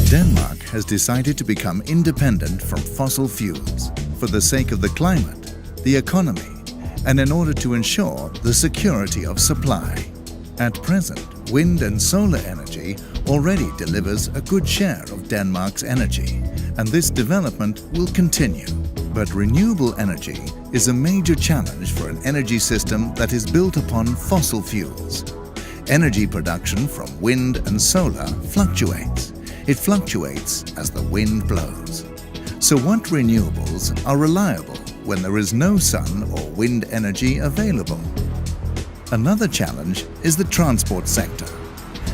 Denmark has decided to become independent from fossil fuels for the sake of the climate, the economy, and in order to ensure the security of supply. At present, wind and solar energy already delivers a good share of Denmark's energy, and this development will continue. But renewable energy is a major challenge for an energy system that is built upon fossil fuels. Energy production from wind and solar fluctuates. It fluctuates as the wind blows. So what renewables are reliable when there is no sun or wind energy available? Another challenge is the transport sector.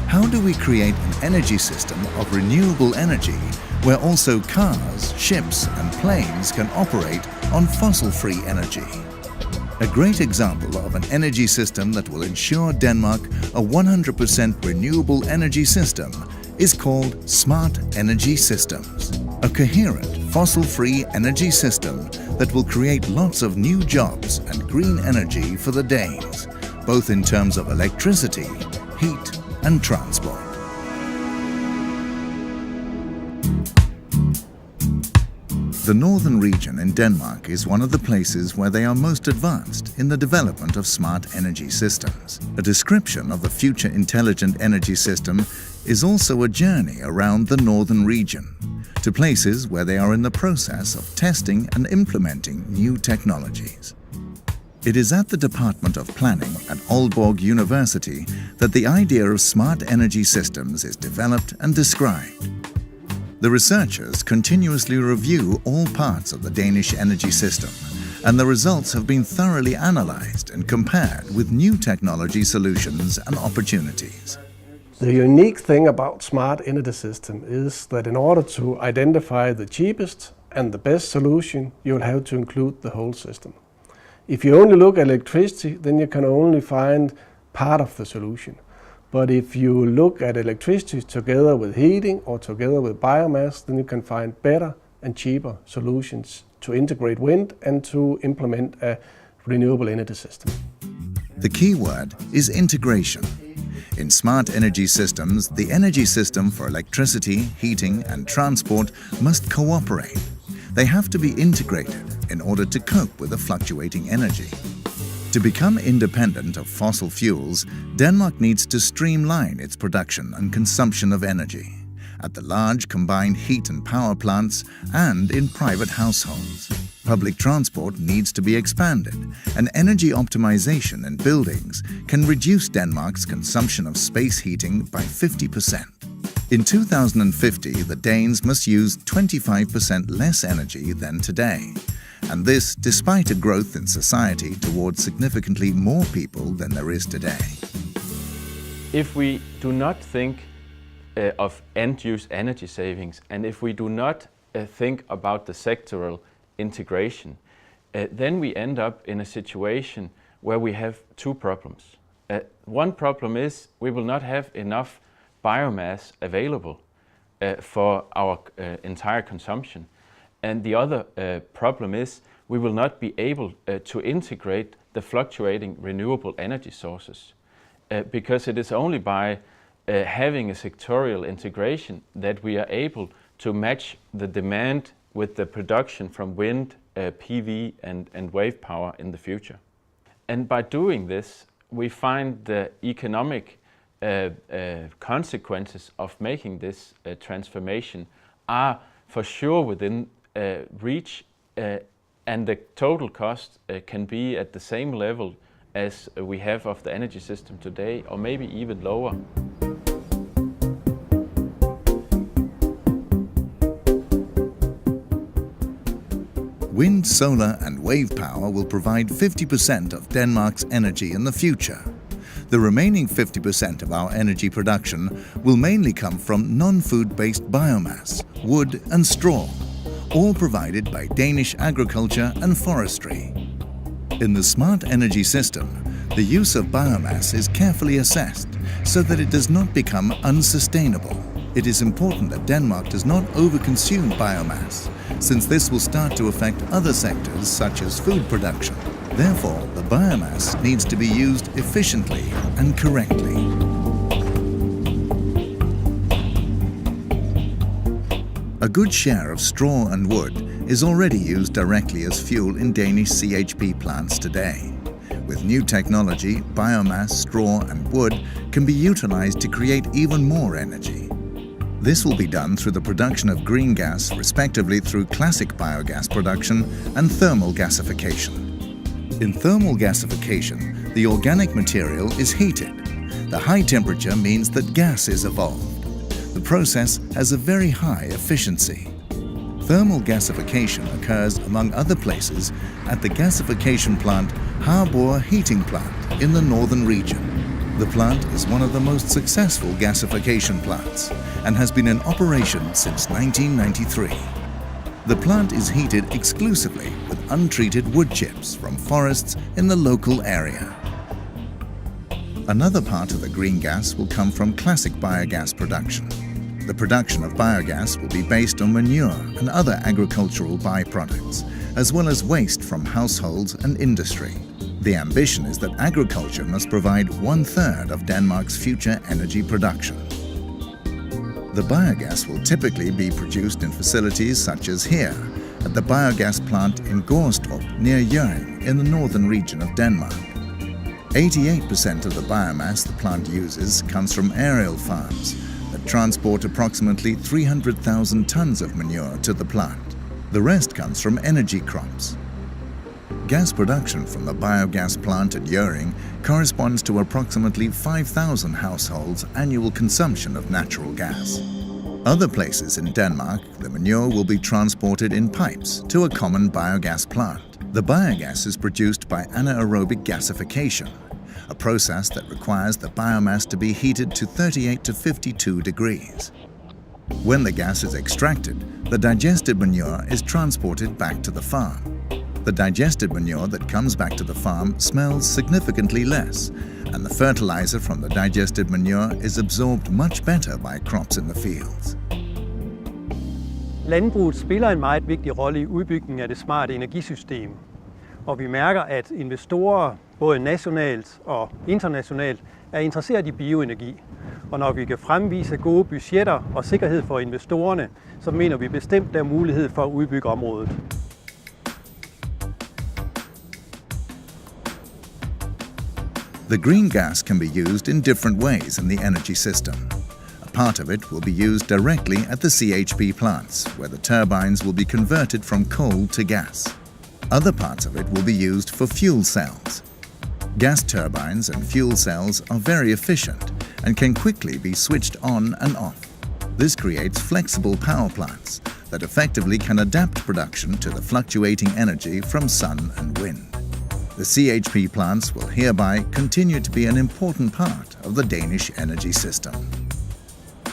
How do we create an energy system of renewable energy where also cars, ships and planes can operate on fossil-free energy? A great example of an energy system that will ensure Denmark a 100% renewable energy system is called Smart Energy Systems, a coherent fossil-free energy system that will create lots of new jobs and green energy for the Danes, both in terms of electricity, heat and transport. The northern region in Denmark is one of the places where they are most advanced in the development of smart energy systems. A description of the future intelligent energy system is also a journey around the northern region, to places where they are in the process of testing and implementing new technologies. It is at the Department of Planning at Aalborg University that the idea of smart energy systems is developed and described. The researchers continuously review all parts of the Danish energy system, and the results have been thoroughly analyzed and compared with new technology solutions and opportunities. The unique thing about smart energy system is that in order to identify the cheapest and the best solution, you'll have to include the whole system. If you only look at electricity, then you can only find part of the solution. But if you look at electricity together with heating or together with biomass, then you can find better and cheaper solutions to integrate wind and to implement a renewable energy system. The key word is integration. In smart energy systems, the energy system for electricity, heating and transport must cooperate. They have to be integrated in order to cope with the fluctuating energy. To become independent of fossil fuels, Denmark needs to streamline its production and consumption of energy at the large combined heat and power plants and in private households. Public transport needs to be expanded, and energy optimization in buildings can reduce Denmark's consumption of space heating by 50%. In 2050, the Danes must use 25% less energy than today. And this despite a growth in society towards significantly more people than there is today. If we do not think of end-use energy savings, and if we do not think about the sectoral integration, then we end up in a situation where we have two problems. One problem is we will not have enough biomass available for our entire consumption. And the other problem is we will not be able to integrate the fluctuating renewable energy sources because it is only by having a sectorial integration that we are able to match the demand with the production from wind, PV and wave power in the future. And by doing this, we find the economic consequences of making this transformation are for sure within reach, and the total cost can be at the same level as we have of the energy system today, or maybe even lower. Wind, solar and wave power will provide 50% of Denmark's energy in the future. The remaining 50% of our energy production will mainly come from non-food-based biomass, wood and straw, all provided by Danish agriculture and forestry. In the smart energy system, the use of biomass is carefully assessed so that it does not become unsustainable. It is important that Denmark does not overconsume biomass, since this will start to affect other sectors such as food production. Therefore, the biomass needs to be used efficiently and correctly. A good share of straw and wood is already used directly as fuel in Danish CHP plants today. With new technology, biomass, straw and wood can be utilized to create even more energy. This will be done through the production of green gas, respectively through classic biogas production and thermal gasification. In thermal gasification, the organic material is heated. The high temperature means that gas is evolved. The process has a very high efficiency. Thermal gasification occurs, among other places, at the gasification plant Harbour Heating Plant in the northern region. The plant is one of the most successful gasification plants and has been in operation since 1993. The plant is heated exclusively with untreated wood chips from forests in the local area. Another part of the green gas will come from classic biogas production. The production of biogas will be based on manure and other agricultural byproducts, as well as waste from households and industry. The ambition is that agriculture must provide 1/3 of Denmark's future energy production. The biogas will typically be produced in facilities such as here, at the biogas plant in Gårdstrup near Hjørring in the northern region of Denmark. 88% of the biomass the plant uses comes from aerial farms that transport approximately 300,000 tons of manure to the plant. The rest comes from energy crops. Gas production from the biogas plant at Hjørring corresponds to approximately 5,000 households' annual consumption of natural gas. Other places in Denmark, the manure will be transported in pipes to a common biogas plant. The biogas is produced by anaerobic gasification, a process that requires the biomass to be heated to 38 to 52 degrees. When the gas is extracted, the digested manure is transported back to the farm. The digested manure that comes back to the farm smells significantly less, and the fertilizer from the digested manure is absorbed much better by crops in the fields. Landbruget spiller en meget vigtig rolle i udbygningen af det smarte energisystem, og vi mærker, at investorer både nationalt og internationalt er interesseret i bioenergi. Og når vi kan fremvise gode budgetter og sikkerhed for investorerne, så mener vi bestemt, der er mulighed for at udbygge området. The green gas can be used in different ways in the energy system. A part of it will be used directly at the CHP plants, where the turbines will be converted from coal to gas. Other parts of it will be used for fuel cells. Gas turbines and fuel cells are very efficient and can quickly be switched on and off. This creates flexible power plants that effectively can adapt production to the fluctuating energy from sun and wind. The CHP plants will hereby continue to be an important part of the Danish energy system.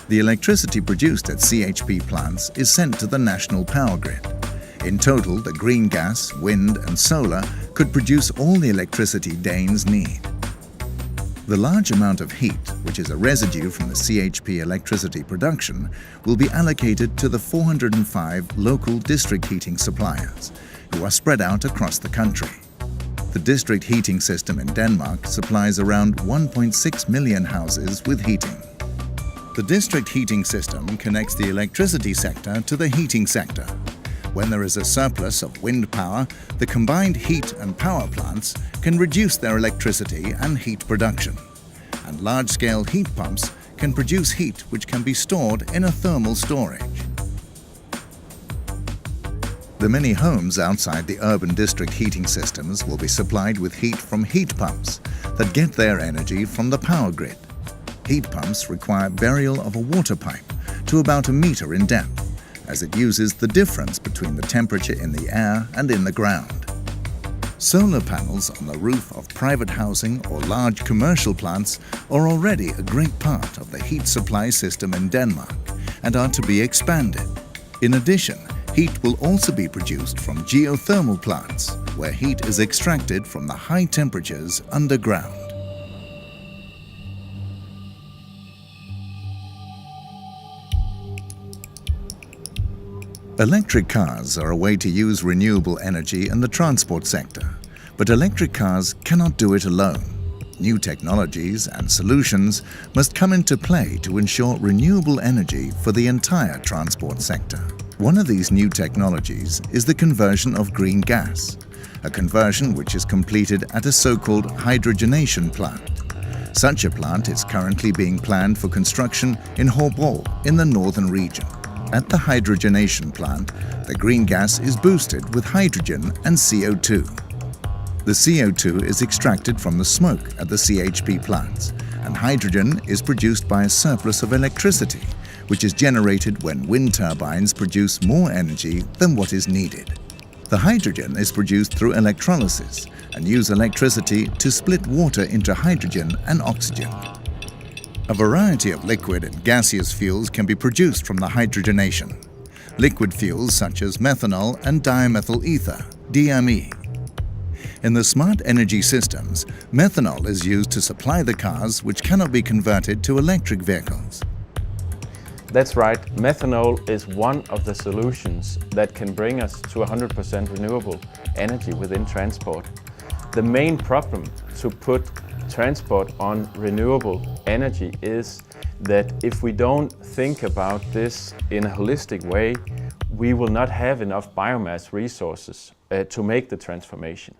The electricity produced at CHP plants is sent to the national power grid. In total, the green gas, wind and solar could produce all the electricity Danes need. The large amount of heat, which is a residue from the CHP electricity production, will be allocated to the 405 local district heating suppliers, who are spread out across the country. The district heating system in Denmark supplies around 1.6 million houses with heating. The district heating system connects the electricity sector to the heating sector. When there is a surplus of wind power, the combined heat and power plants can reduce their electricity and heat production. And large-scale heat pumps can produce heat which can be stored in a thermal storage. The many homes outside the urban district heating systems will be supplied with heat from heat pumps that get their energy from the power grid. Heat pumps require burial of a water pipe to about a meter in depth, as it uses the difference between the temperature in the air and in the ground. Solar panels on the roof of private housing or large commercial plants are already a great part of the heat supply system in Denmark and are to be expanded. In addition, heat will also be produced from geothermal plants, where heat is extracted from the high temperatures underground. Electric cars are a way to use renewable energy in the transport sector, but electric cars cannot do it alone. New technologies and solutions must come into play to ensure renewable energy for the entire transport sector. One of these new technologies is the conversion of green gas, a conversion which is completed at a so-called hydrogenation plant. Such a plant is currently being planned for construction in Hobro in the northern region. At the hydrogenation plant, the green gas is boosted with hydrogen and CO2. The CO2 is extracted from the smoke at the CHP plants, and hydrogen is produced by a surplus of electricity, which is generated when wind turbines produce more energy than what is needed. The hydrogen is produced through electrolysis and use electricity to split water into hydrogen and oxygen. A variety of liquid and gaseous fuels can be produced from the hydrogenation. Liquid fuels such as methanol and dimethyl ether, DME. In the smart energy systems, methanol is used to supply the cars which cannot be converted to electric vehicles. That's right, methanol is one of the solutions that can bring us to 100% renewable energy within transport. The main problem to put transport on renewable energy is that if we don't think about this in a holistic way, we will not have enough biomass resources to make the transformation.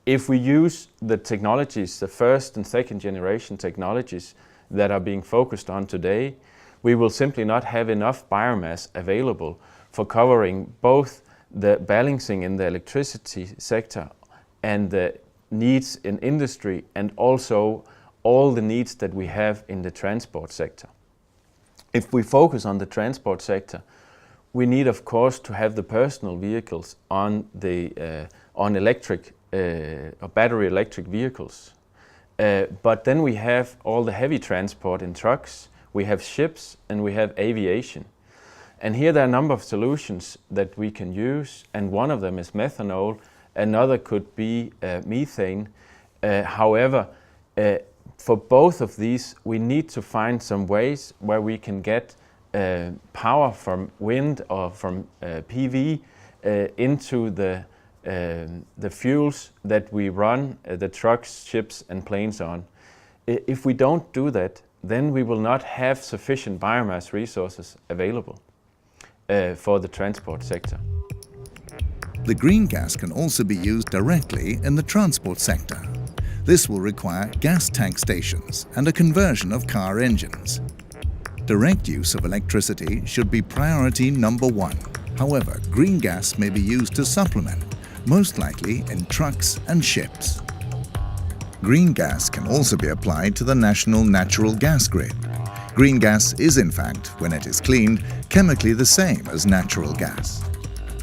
If we use the technologies, the first and second generation technologies that are being focused on today, we will simply not have enough biomass available for covering both the balancing in the electricity sector and the needs in industry, and also all the needs that we have in the transport sector. If we focus on the transport sector, we need, of course, to have the personal vehicles on electric or battery electric vehicles. But then we have all the heavy transport in trucks, we have ships, and we have aviation. And here there are a number of solutions that we can use, and one of them is methanol, another could be methane. However, for both of these, we need to find some ways where we can get power from wind or from PV into the fuels that we run the trucks, ships and planes on. If we don't do that, then we will not have sufficient biomass resources available for the transport sector. The green gas can also be used directly in the transport sector. This will require gas tank stations and a conversion of car engines. Direct use of electricity should be priority number one. However, green gas may be used to supplement, most likely in trucks and ships. Green gas can also be applied to the national natural gas grid. Green gas is, in fact, when it is cleaned, chemically the same as natural gas.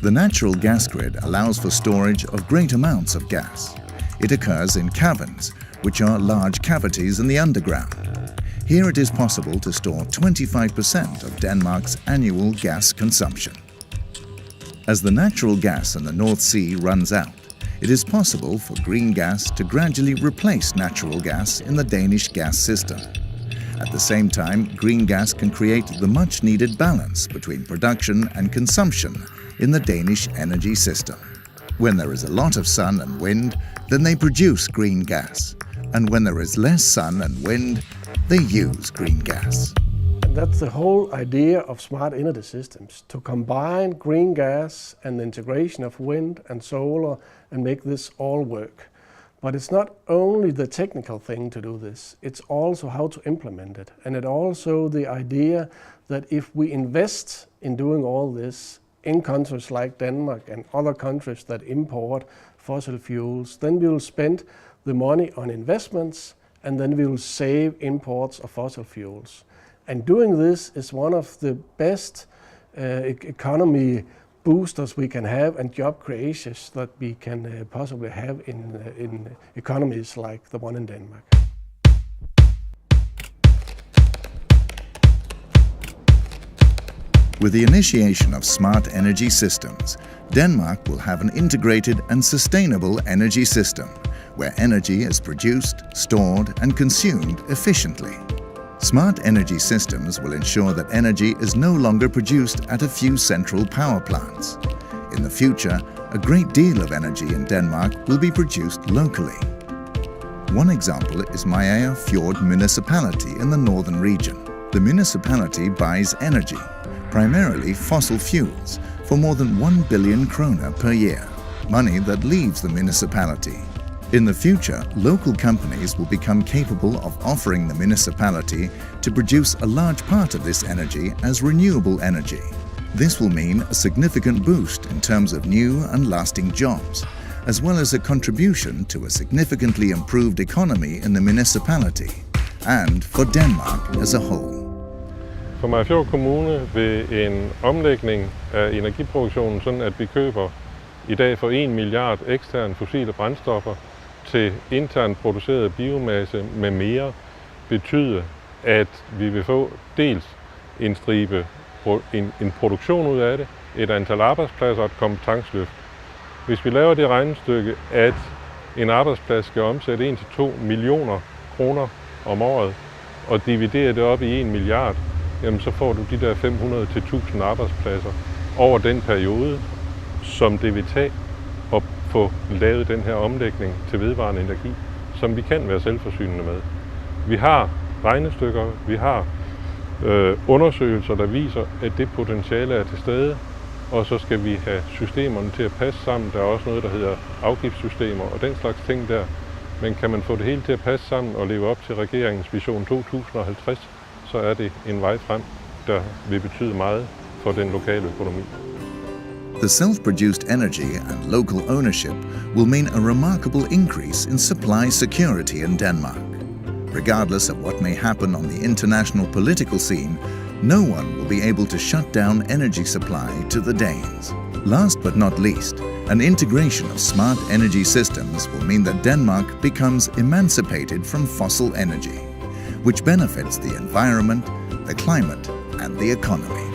The natural gas grid allows for storage of great amounts of gas. It occurs in caverns, which are large cavities in the underground. Here it is possible to store 25% of Denmark's annual gas consumption. As the natural gas in the North Sea runs out, it is possible for green gas to gradually replace natural gas in the Danish gas system. At the same time, green gas can create the much-needed balance between production and consumption in the Danish energy system. When there is a lot of sun and wind, then they produce green gas. And when there is less sun and wind, they use green gas. And that's the whole idea of smart energy systems, to combine green gas and the integration of wind and solar and make this all work. But it's not only the technical thing to do this, it's also how to implement it. And it's also the idea that if we invest in doing all this in countries like Denmark and other countries that import fossil fuels, then we will spend the money on investments, and then we will save imports of fossil fuels. And doing this is one of the best economy boosters we can have and job creations that we can possibly have in economies like the one in Denmark. With the initiation of smart energy systems, Denmark will have an integrated and sustainable energy system where energy is produced, stored and consumed efficiently. Smart energy systems will ensure that energy is no longer produced at a few central power plants. In the future, a great deal of energy in Denmark will be produced locally. One example is Mariager Fjord municipality in the northern region. The municipality buys energy, primarily fossil fuels, for more than 1 billion kroner per year, money that leaves the municipality. In the future, local companies will become capable of offering the municipality to produce a large part of this energy as renewable energy. This will mean a significant boost in terms of new and lasting jobs, as well as a contribution to a significantly improved economy in the municipality and for Denmark as a whole. For Mariefjord Kommune vil en omlægning af energiproduktionen, sådan at vi køber i dag for 1 milliard eksterne fossile brændstoffer til internt produceret biomasse med mere, betyde, at vi vil få dels en stribe en produktion ud af det, et antal arbejdspladser og et kompetenceløft. Hvis vi laver det regnestykke, at en arbejdsplads skal omsætte 1-2 millioner kroner om året, og dividere det op i 1 milliard, jamen så får du de der 500-1000 arbejdspladser over den periode, som det vil tage at få lavet den her omlægning til vedvarende energi, som vi kan være selvforsynende med. Vi har regnestykker, vi har undersøgelser, der viser, at det potentiale er til stede, og så skal vi have systemerne til at passe sammen. Der er også noget, der hedder afgiftssystemer og den slags ting der. Men kan man få det hele til at passe sammen og leve op til regeringens vision 2050, så er det en vej frem, der vil betyde meget for den lokale økonomi. The self-produced energy and local ownership will mean a remarkable increase in supply security in Denmark. Regardless of what may happen on the international political scene, no one will be able to shut down energy supply to the Danes. Last but not least, an integration of smart energy systems will mean that Denmark becomes emancipated from fossil energy, which benefits the environment, the climate, and the economy.